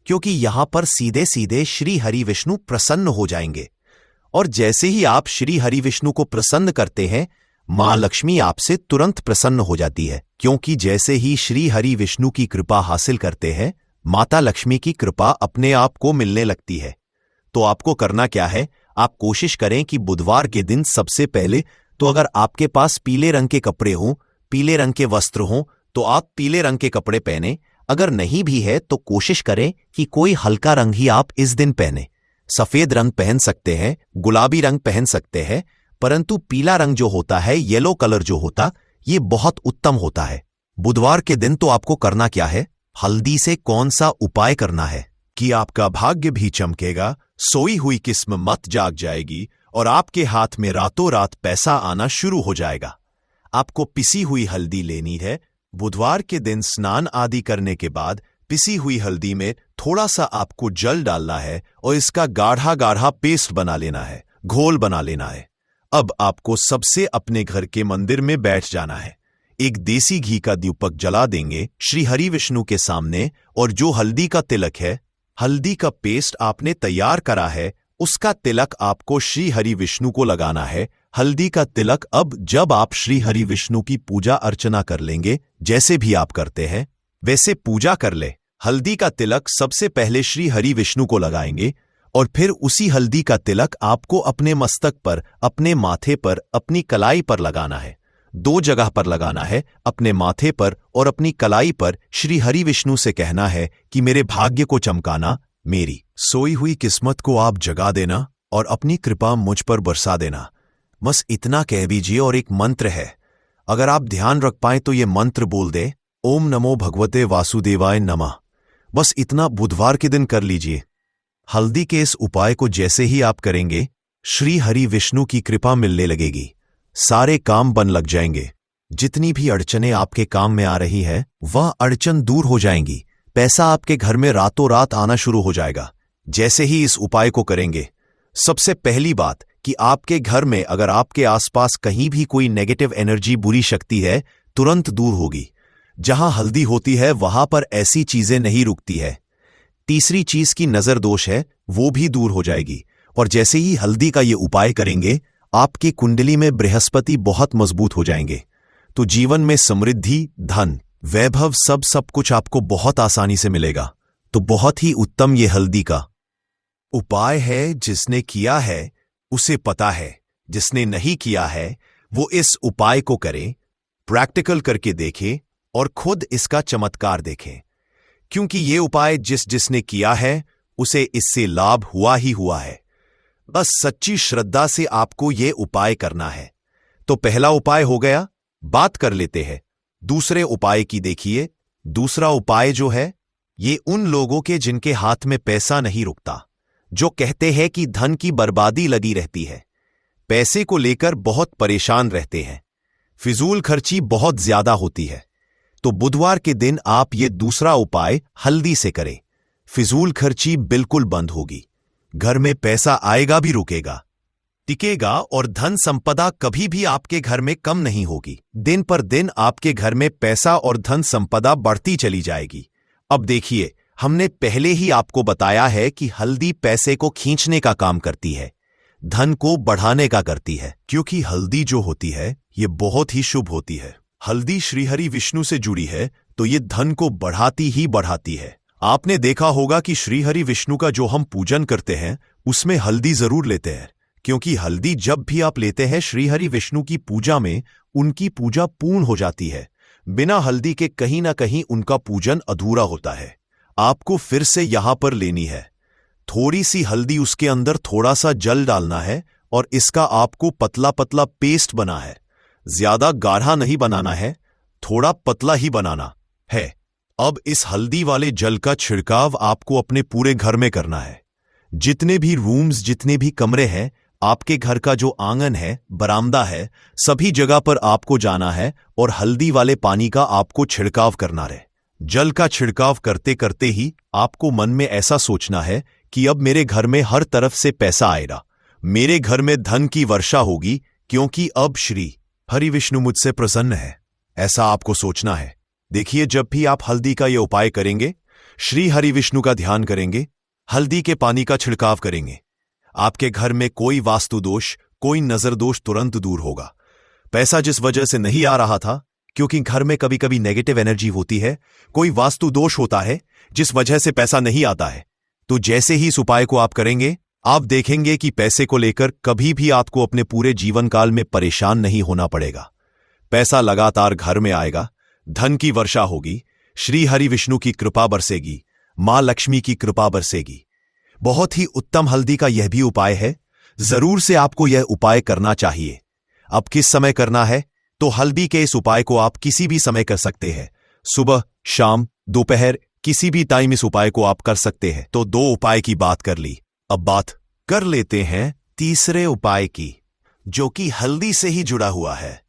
क्योंकि यहां पर सीधे सीधे श्री हरि विष्णु प्रसन्न हो जाएंगे। और जैसे ही आप श्री हरि विष्णु को प्रसन्न करते हैं, मां लक्ष्मी आपसे तुरंत प्रसन्न हो जाती है, क्योंकि जैसे ही श्री हरि विष्णु की कृपा हासिल करते हैं, माता लक्ष्मी की कृपा अपने आप को मिलने लगती है। तो आपको करना क्या है, आप कोशिश करें कि बुधवार के दिन सबसे पहले तो अगर आपके पास पीले रंग के कपड़े हों, पीले रंग के वस्त्र हों, तो आप पीले रंग के कपड़े पहने। अगर नहीं भी है तो कोशिश करें कि कोई हल्का रंग ही आप इस दिन पहने। सफेद रंग पहन सकते हैं, गुलाबी रंग पहन सकते हैं, परंतु पीला रंग जो होता है, येलो कलर जो होता, ये बहुत उत्तम होता है। बुधवार के दिन तो आपको करना क्या है, हल्दी से कौन सा उपाय करना है, कि आपका भाग्य भी चमकेगा, सोई हुई किस्म मत जाग जाएगी और आपके हाथ में रातों रात पैसा आना शुरू हो जाएगा। आपको पिसी हुई हल्दी लेनी है। बुधवार के दिन स्नान आदि करने के बाद पिसी हुई हल्दी में थोड़ा सा आपको जल डालना है और इसका गाढ़ा गाढ़ा पेस्ट बना लेना है, घोल बना लेना है। अब आपको सबसे अपने घर के मंदिर में बैठ जाना है। एक देसी घी का दीपक जला देंगे श्री हरि विष्णु के सामने और जो हल्दी का तिलक है, हल्दी का पेस्ट आपने तैयार करा है, उसका तिलक आपको श्री हरि विष्णु को लगाना है। हल्दी का तिलक अब जब आप श्री हरि विष्णु की पूजा अर्चना कर लेंगे, जैसे भी आप करते हैं वैसे पूजा कर ले। हल्दी का तिलक सबसे पहले श्री हरि विष्णु को लगाएंगे और फिर उसी हल्दी का तिलक आपको अपने मस्तक पर, अपने माथे पर, अपनी कलाई पर लगाना है। 2 जगह पर लगाना है, अपने माथे पर और अपनी कलाई पर। श्री हरि विष्णु से कहना है कि मेरे भाग्य को चमकाना, मेरी सोई हुई किस्मत को आप जगा देना और अपनी कृपा मुझ पर बरसा देना। बस इतना कह दीजिए। और एक मंत्र है, अगर आप ध्यान रख पाए तो ये मंत्र बोल दे, ओम नमो भगवते वासुदेवाय नमः। बस इतना बुधवार के दिन कर लीजिए। हल्दी के इस उपाय को जैसे ही आप करेंगे, श्री हरि विष्णु की कृपा मिलने लगेगी, सारे काम बन लग जाएंगे। जितनी भी अड़चनें आपके काम में आ रही है वह अड़चन दूर हो जाएंगी। पैसा आपके घर में रातों रात आना शुरू हो जाएगा जैसे ही इस उपाय को करेंगे। सबसे पहली बात कि आपके घर में अगर आपके आसपास कहीं भी कोई नेगेटिव एनर्जी, बुरी शक्ति है, तुरंत दूर होगी। जहां हल्दी होती है वहां पर ऐसी चीजें नहीं रुकती है। तीसरी चीज की नजर दोष है, वो भी दूर हो जाएगी। और जैसे ही हल्दी का ये उपाय करेंगे, आपकी कुंडली में बृहस्पति बहुत मजबूत हो जाएंगे। तो जीवन में समृद्धि, धन, वैभव सब कुछ आपको बहुत आसानी से मिलेगा। तो बहुत ही उत्तम ये हल्दी का उपाय है। जिसने किया है उसे पता है, जिसने नहीं किया है वो इस उपाय को करे, प्रैक्टिकल करके देखे और खुद इसका चमत्कार देखें। क्योंकि ये उपाय जिसने किया है उसे इससे लाभ हुआ ही हुआ है। बस सच्ची श्रद्धा से आपको ये उपाय करना है। तो पहला उपाय हो गया, बात कर लेते हैं दूसरे उपाय की। देखिए, दूसरा उपाय जो है ये उन लोगों के जिनके हाथ में पैसा नहीं रुकता, जो कहते हैं कि धन की बर्बादी लगी रहती है, पैसे को लेकर बहुत परेशान रहते हैं, फिजूल खर्ची बहुत ज्यादा होती है। तो बुधवार के दिन आप ये दूसरा उपाय हल्दी से करें। फिजूल खर्ची बिल्कुल बंद होगी, घर में पैसा आएगा भी रुकेगा, टिकेगा और धन संपदा कभी भी आपके घर में कम नहीं होगी। दिन पर दिन आपके घर में पैसा और धन संपदा बढ़ती चली जाएगी। अब देखिए, हमने पहले ही आपको बताया है कि हल्दी पैसे को खींचने का काम करती है, धन को बढ़ाने का करती है। क्योंकि हल्दी जो होती है ये बहुत ही शुभ होती है। हल्दी श्रीहरि विष्णु से जुड़ी है तो ये धन को बढ़ाती ही बढ़ाती है। आपने देखा होगा कि श्रीहरि विष्णु का जो हम पूजन करते हैं उसमें हल्दी जरूर लेते हैं, क्योंकि हल्दी जब भी आप लेते हैं श्रीहरि विष्णु की पूजा में, उनकी पूजा पूर्ण हो जाती है। बिना हल्दी के कहीं ना कहीं उनका पूजन अधूरा होता है। आपको फिर से यहां पर लेनी है थोड़ी सी हल्दी, उसके अंदर थोड़ा सा जल डालना है और इसका आपको पतला पतला पेस्ट बना है। ज्यादा गाढ़ा नहीं बनाना है, थोड़ा पतला ही बनाना है। अब इस हल्दी वाले जल का छिड़काव आपको अपने पूरे घर में करना है। जितने भी रूम्स, जितने भी कमरे हैं, आपके घर का जो आंगन है, बरामदा है, सभी जगह पर आपको जाना है और हल्दी वाले पानी का आपको छिड़काव करना है। जल का छिड़काव करते करते ही आपको मन में ऐसा सोचना है कि अब मेरे घर में हर तरफ से पैसा आएगा, मेरे घर में धन की वर्षा होगी, क्योंकि अब श्री हरि विष्णु मुझसे प्रसन्न है। ऐसा आपको सोचना है। देखिए, जब भी आप हल्दी का ये उपाय करेंगे, श्री हरि विष्णु का ध्यान करेंगे, हल्दी के पानी का छिड़काव करेंगे, आपके घर में कोई वास्तु दोष, कोई नजर दोष तुरंत दूर होगा। पैसा जिस वजह से नहीं आ रहा था, क्योंकि घर में कभी कभी नेगेटिव एनर्जी होती है, कोई वास्तु दोष होता है जिस वजह से पैसा नहीं आता है, तो जैसे ही इस उपाय को आप करेंगे, आप देखेंगे कि पैसे को लेकर कभी भी आपको अपने पूरे जीवन काल में परेशान नहीं होना पड़ेगा। पैसा लगातार घर में आएगा, धन की वर्षा होगी, श्री हरि विष्णु की कृपा बरसेगी, मां लक्ष्मी की कृपा बरसेगी। बहुत ही उत्तम हल्दी का यह भी उपाय है। जरूर से आपको यह उपाय करना चाहिए। अब किस समय करना है? तो हल्दी के इस उपाय को आप किसी भी समय कर सकते हैं, सुबह, शाम, दोपहर, किसी भी टाइम इस उपाय को आप कर सकते हैं। तो 2 उपाय की बात कर ली, अब बात कर लेते हैं तीसरे उपाय की, जो कि हल्दी से ही जुड़ा हुआ है।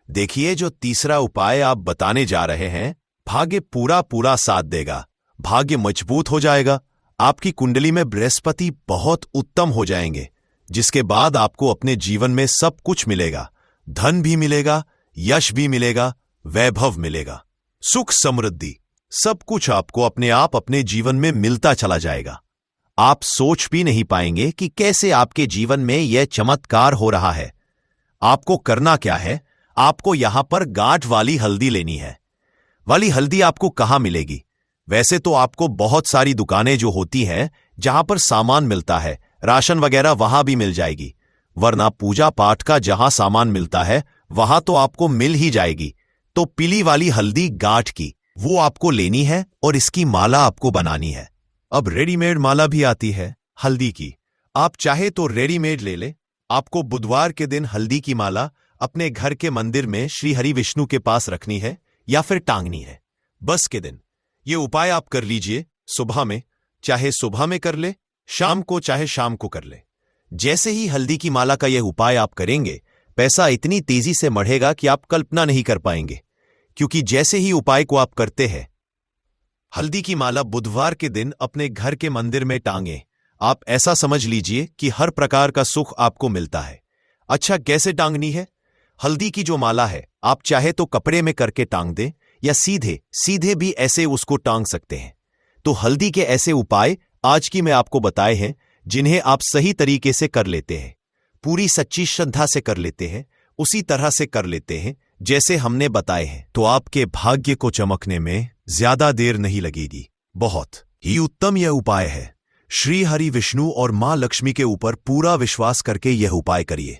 देखिए, जो तीसरा उपाय आप बताने जा रहे हैं, भाग्य पूरा साथ देगा, भाग्य मजबूत हो जाएगा, आपकी कुंडली में बृहस्पति बहुत उत्तम हो जाएंगे, जिसके बाद आपको अपने जीवन में सब कुछ मिलेगा। धन भी मिलेगा, यश भी मिलेगा, वैभव मिलेगा, सुख समृद्धि, सब कुछ आपको अपने आप अपने जीवन में मिलता चला जाएगा। आप सोच भी नहीं पाएंगे कि कैसे आपके जीवन में यह चमत्कार हो रहा है। आपको करना क्या है, आपको यहां पर गांठ वाली हल्दी लेनी है। वाली हल्दी आपको कहां मिलेगी? वैसे तो आपको बहुत सारी दुकानें जो होती हैं जहां पर सामान मिलता है, राशन वगैरह, वहां भी मिल जाएगी, वरना पूजा पाठ का जहां सामान मिलता है वहां तो आपको मिल ही जाएगी। तो पीली वाली हल्दी गांठ की, वो आपको लेनी है और इसकी माला आपको बनानी है। अब रेडीमेड माला भी आती है हल्दी की, आप चाहे तो रेडीमेड ले ले। आपको बुधवार के दिन हल्दी की माला अपने घर के मंदिर में श्री हरि विष्णु के पास रखनी है या फिर टांगनी है। बस के दिन ये उपाय आप कर लीजिए। सुबह में चाहे सुबह में कर ले, शाम को चाहे शाम को कर ले। जैसे ही हल्दी की माला का यह उपाय आप करेंगे, पैसा इतनी तेजी से बढ़ेगा कि आप कल्पना नहीं कर पाएंगे। क्योंकि जैसे ही उपाय को आप करते हैं, हल्दी की माला बुधवार के दिन अपने घर के मंदिर में टांगे। आप ऐसा समझ लीजिए कि हर प्रकार का सुख आपको मिलता है। अच्छा, कैसे टांगनी है? हल्दी की जो माला है, आप चाहे तो कपड़े में करके टांग दें या सीधे सीधे भी ऐसे उसको टांग सकते हैं। तो हल्दी के ऐसे उपाय आज की मैं आपको बताए हैं, जिन्हें आप सही तरीके से कर लेते हैं, पूरी सच्ची श्रद्धा से कर लेते हैं, उसी तरह से कर लेते हैं जैसे हमने बताए हैं, तो आपके भाग्य को चमकने में ज्यादा देर नहीं लगेगी। बहुत ही उत्तम यह उपाय है। श्री हरि विष्णु और मां लक्ष्मी के ऊपर पूरा विश्वास करके यह उपाय करिए,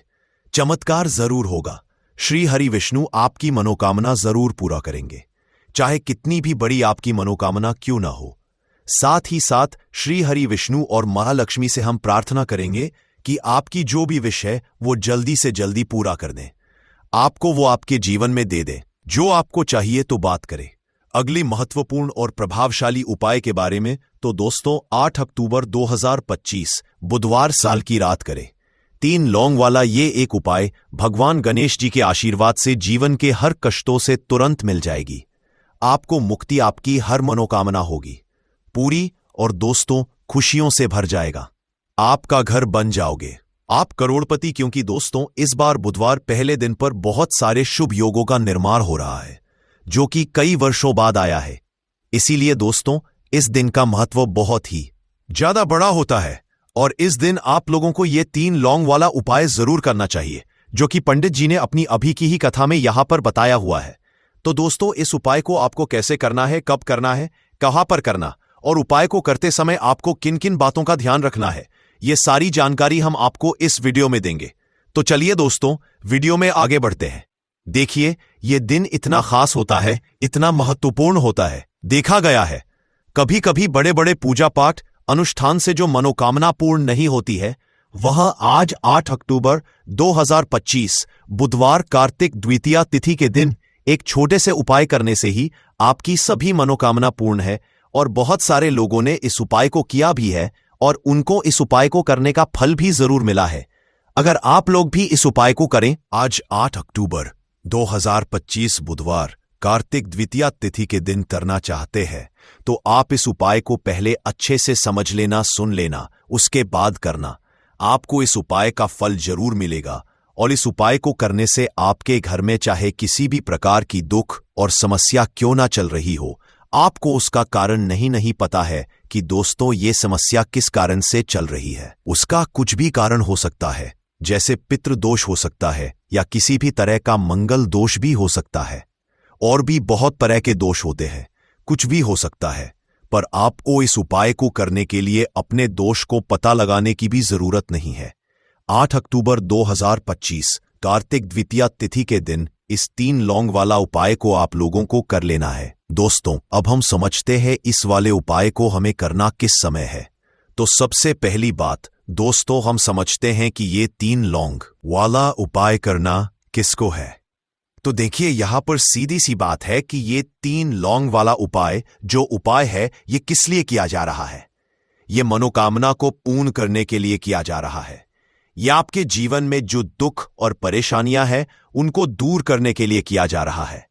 चमत्कार जरूर होगा। श्री हरि विष्णु आपकी मनोकामना जरूर पूरा करेंगे, चाहे कितनी भी बड़ी आपकी मनोकामना क्यों ना हो। साथ ही साथ श्री हरि विष्णु और महालक्ष्मी से हम प्रार्थना करेंगे कि आपकी जो भी विश है वो जल्दी से जल्दी पूरा कर दें, आपको वो आपके जीवन में दे दें। जो आपको चाहिए तो बात करें। अगली महत्वपूर्ण और प्रभावशाली उपाय के बारे में तो दोस्तों 8 अक्टूबर 2025 बुधवार साल की रात करें। 3 लौंग वाला ये एक उपाय भगवान गणेश जी के आशीर्वाद से जीवन के हर कष्टों से तुरंत मिल जाएगी। आपको मुक्ति, आपकी हर मनोकामना होगी पूरी, और दोस्तों खुशियों से भर जाएगा। आपका घर बन जाओगे, आप करोड़पति। क्योंकि दोस्तों इस बार बुधवार पहले दिन पर बहुत सारे शुभ योगों का निर्माण हो रहा है, जो कि कई वर्षों बाद आया है। इसीलिए दोस्तों इस दिन का महत्व बहुत ही ज्यादा बड़ा होता है, और इस दिन आप लोगों को ये 3 लौंग वाला उपाय जरूर करना चाहिए, जो कि पंडित जी ने अपनी अभी की ही कथा में यहां पर बताया हुआ है। तो दोस्तों इस उपाय को आपको कैसे करना है, कब करना है, कहां पर करना, और उपाय को करते समय आपको किन किन बातों का ध्यान रखना है, ये सारी जानकारी हम आपको इस वीडियो में देंगे। तो चलिए दोस्तों वीडियो में आगे बढ़ते हैं। देखिए, ये दिन इतना खास होता है, इतना महत्वपूर्ण होता है। देखा गया है कभी कभी बड़े बड़े पूजा पाठ अनुष्ठान से जो मनोकामना पूर्ण नहीं होती है, वह आज 8 अक्टूबर 2025 बुधवार कार्तिक द्वितीया तिथि के दिन एक छोटे से उपाय करने से ही आपकी सभी मनोकामना पूर्ण है। और बहुत सारे लोगों ने इस उपाय को किया भी है और उनको इस उपाय को करने का फल भी जरूर मिला है। अगर आप लोग भी इस उपाय को करें, आज 8 अक्टूबर 2025 बुधवार कार्तिक द्वितीया तिथि के दिन करना चाहते हैं, तो आप इस उपाय को पहले अच्छे से समझ लेना, सुन लेना, उसके बाद करना। आपको इस उपाय का फल जरूर मिलेगा, और इस उपाय को करने से आपके घर में चाहे किसी भी प्रकार की दुख और समस्या क्यों ना चल रही हो, आपको उसका कारण नहीं पता है कि दोस्तों ये समस्या किस कारण से चल रही है। उसका कुछ भी कारण हो सकता है, जैसे पितृ दोष हो सकता है, या किसी भी तरह का मंगल दोष भी हो सकता है, और भी बहुत तरह के दोष होते हैं, कुछ भी हो सकता है। पर आपको इस उपाय को करने के लिए अपने दोष को पता लगाने की भी जरूरत नहीं है। 8 अक्टूबर 2025 कार्तिक द्वितीया तिथि के दिन इस 3 लौंग वाला उपाय को आप लोगों को कर लेना है। दोस्तों अब हम समझते हैं इस वाले उपाय को हमें करना किस समय है। तो सबसे पहली बात दोस्तों, हम समझते हैं कि ये 3 लौंग वाला उपाय करना किसको है। तो देखिए, यहां पर सीधी सी बात है कि ये 3 लौंग वाला उपाय जो उपाय है, ये किस लिए किया जा रहा है? ये मनोकामना को पूर्ण करने के लिए किया जा रहा है। यह आपके जीवन में जो दुख और परेशानियां हैं, उनको दूर करने के लिए किया जा रहा है।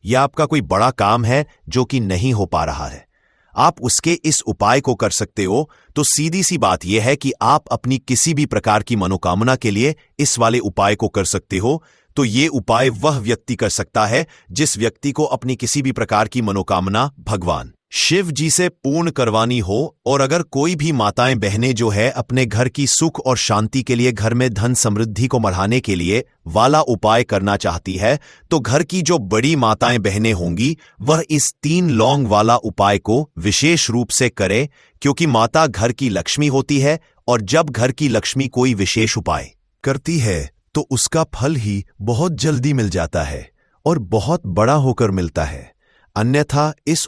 यह आपका कोई बड़ा काम है जो कि नहीं हो पा रहा है। आप उसके इस उपाय को कर सकते हो, तो सीधी सी बात यह है कि आप अपनी किसी भी प्रकार की मनोकामना के लिए इस वाले उपाय को कर सकते हो। तो ये उपाय वह व्यक्ति कर सकता है जिस व्यक्ति को अपनी किसी भी प्रकार की मनोकामना भगवान शिव जी से पूर्ण करवानी हो। और अगर कोई भी माताएं बहनें जो है अपने घर की सुख और शांति के लिए, घर में धन समृद्धि को बढ़ाने के लिए वाला उपाय करना चाहती है, तो घर की जो बड़ी माताएं बहनें होंगी वह इस 3 लौंग वाला उपाय को विशेष रूप से करें, क्योंकि माता घर की लक्ष्मी होती है और जब घर की लक्ष्मी कोई विशेष उपाय करती है तो उसका फल ही बहुत जल्दी मिल जाता है और बहुत बड़ा होकर मिलता है। अन्यथा इस